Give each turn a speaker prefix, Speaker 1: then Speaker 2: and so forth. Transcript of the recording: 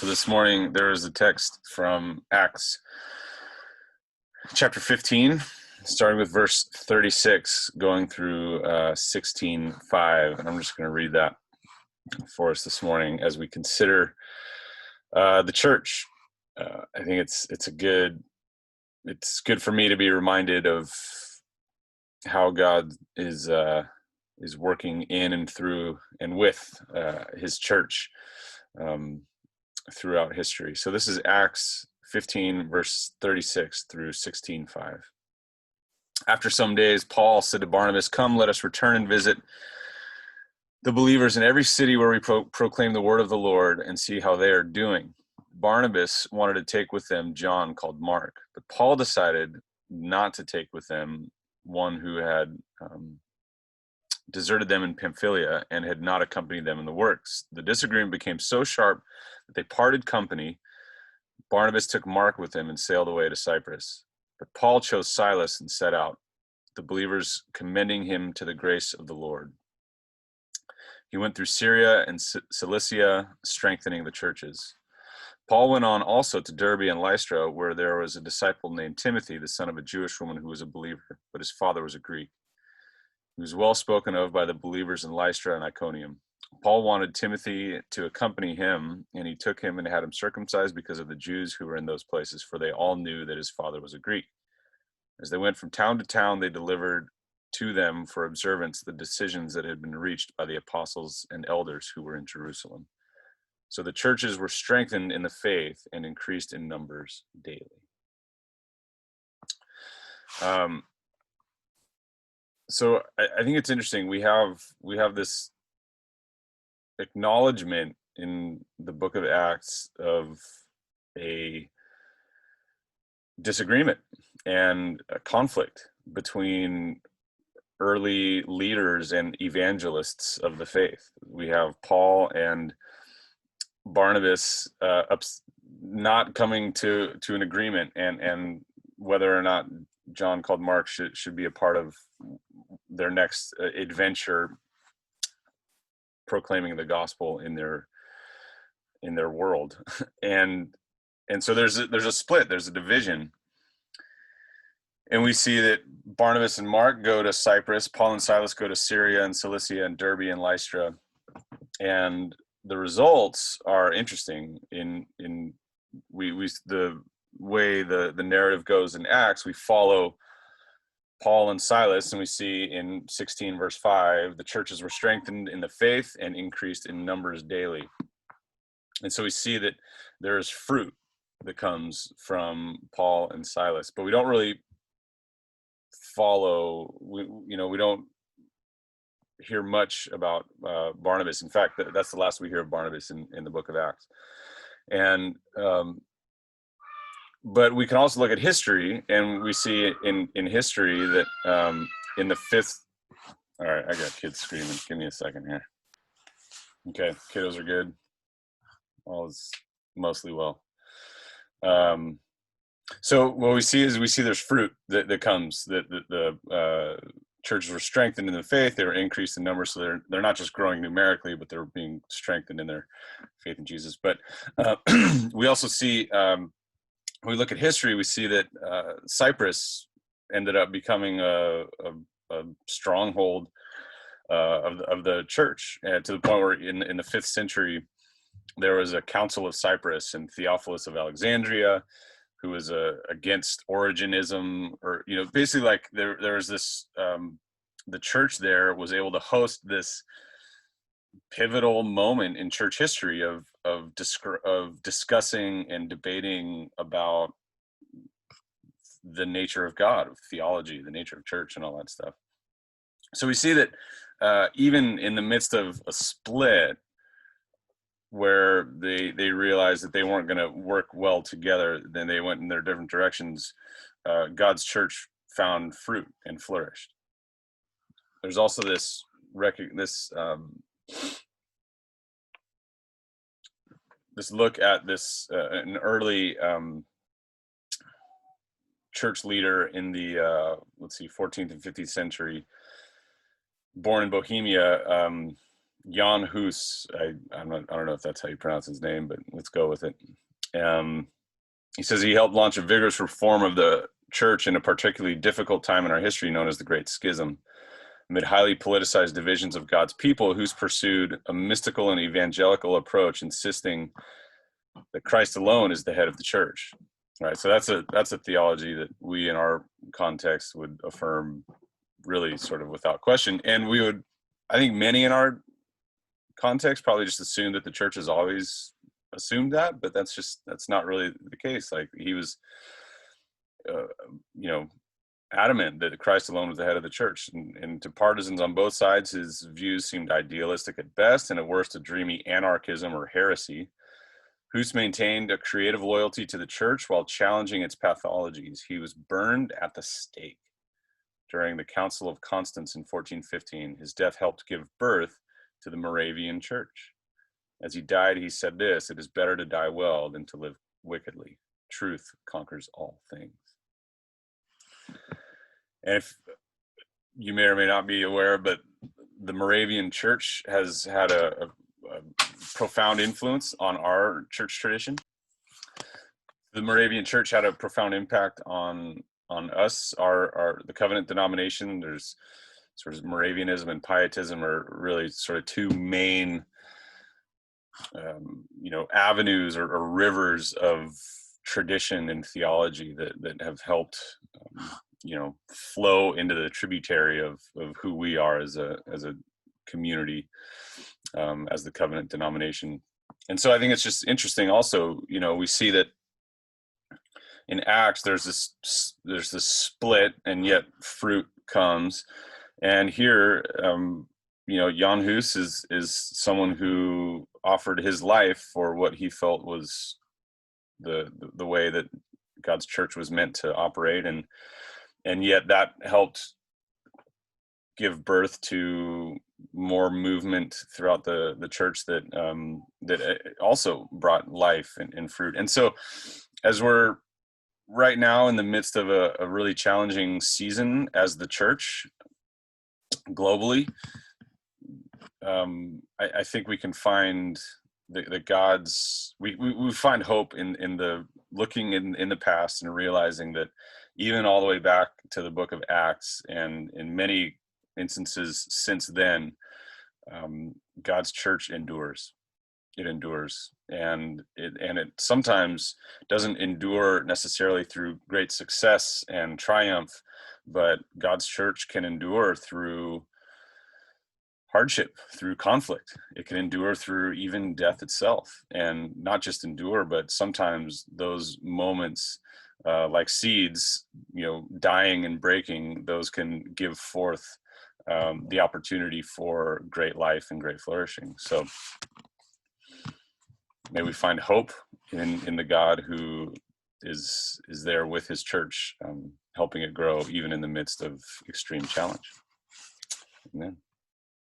Speaker 1: So this morning there is a text from Acts chapter 15, starting with verse 36, going through 16:5, and I'm just going to read that for us this morning as we consider the church. I think it's good for me to be reminded of how God is working in and through and with His church throughout history. So this is Acts 15, verse 36 through 16:5. After some days, Paul said to Barnabas, "Come, let us return and visit the believers in every city where we proclaim the word of the Lord and see how they are doing." Barnabas wanted to take with them John, called Mark, but Paul decided not to take with them one who had deserted them in Pamphylia and had not accompanied them in the works. The disagreement became so sharp that they parted company. Barnabas took Mark with him and sailed away to Cyprus. But Paul chose Silas and set out, the believers commending him to the grace of the Lord. He went through Syria and Cilicia, strengthening the churches. Paul went on also to Derbe and Lystra, where there was a disciple named Timothy, the son of a Jewish woman who was a believer, but his father was a Greek. He was well spoken of by the believers in Lystra and Iconium. Paul wanted Timothy to accompany him, and he took him and had him circumcised because of the Jews who were in those places, for they all knew that his father was a Greek. As they went from town to town, they delivered to them for observance the decisions that had been reached by the apostles and elders who were in Jerusalem. So the churches were strengthened in the faith and increased in numbers daily. So I think it's interesting. We have this acknowledgement in the book of Acts of a disagreement and a conflict between early leaders and evangelists of the faith. We have Paul and Barnabas not coming to an agreement, and whether or not John, called Mark, should be a part of their next adventure proclaiming the gospel in their world. and so there's a split, there's a division, and we see that Barnabas and Mark go to Cyprus, Paul and Silas go to Syria and Cilicia and Derbe and Lystra, and the results are interesting. In the way the narrative goes in Acts, we follow Paul and Silas, and we see in 16 verse 5, the churches were strengthened in the faith and increased in numbers daily. And so we see that there is fruit that comes from Paul and Silas, but we don't really follow, we don't hear much about Barnabas. In fact, that's the last we hear of Barnabas in the book of Acts. And but we can also look at history, and we see in history that in the fifth. All right, I got kids screaming. Give me a second here. Okay, kiddos are good. All is mostly well. So what we see is there's fruit that comes. That the churches were strengthened in the faith. They were increased in numbers, so they're not just growing numerically, but they're being strengthened in their faith in Jesus. But we also see. When we look at history, we see that Cyprus ended up becoming a stronghold of the church, to the point where in the 5th century, there was a Council of Cyprus, and Theophilus of Alexandria, who was against Origenism, or basically like there was this the church there was able to host this pivotal moment in church history of discussing and debating about the nature of God, of theology, the nature of church, and all that stuff. So we see that even in the midst of a split, where they realized that they weren't going to work well together, then they went in their different directions, God's church found fruit and flourished. There's also this look at this an early church leader in the 14th and 15th century, born in Bohemia, Jan Hus. I don't know if that's how you pronounce his name, but let's go with it. He says he helped launch a vigorous reform of the church in a particularly difficult time in our history known as the Great Schism. Amid highly politicized divisions of God's people, Hus pursued a mystical and evangelical approach, insisting that Christ alone is the head of the church. Right. So that's a theology that we in our context would affirm really sort of without question. And we would, I think many in our context probably just assume that the church has always assumed that, but that's not really the case. Like he was, adamant that Christ alone was the head of the church. And to partisans on both sides, his views seemed idealistic at best and at worst a dreamy anarchism or heresy. Hus maintained a creative loyalty to the church while challenging its pathologies. He was burned at the stake during the Council of Constance in 1415. His death helped give birth to the Moravian Church. As he died, he said this: "It is better to die well than to live wickedly. Truth conquers all things." And if you may or may not be aware, but the Moravian Church has had a profound influence on our church tradition. The Moravian Church had a profound impact on us, the Covenant denomination. There's sort of Moravianism and Pietism are really sort of two main, avenues or rivers of tradition and theology that have helped, flow into the tributary of who we are as a community, as the Covenant denomination. And so I think it's just interesting also, we see that in Acts there's this split and yet fruit comes. And here, Jan Hus is someone who offered his life for what he felt was the way that God's church was meant to operate, and yet that helped give birth to more movement throughout the church that also brought life and fruit. And so, as we're right now in the midst of a really challenging season as the church globally, I think we can find we find hope in the looking in the past and realizing that even all the way back to the book of Acts and in many instances since then, God's church endures. It endures, and it sometimes doesn't endure necessarily through great success and triumph, but God's church can endure through hardship, through conflict. It can endure through even death itself, and not just endure, but sometimes those moments, like seeds, dying and breaking, those can give forth the opportunity for great life and great flourishing. So may we find hope in the God who is there with his church, helping it grow even in the midst of extreme challenge. Amen.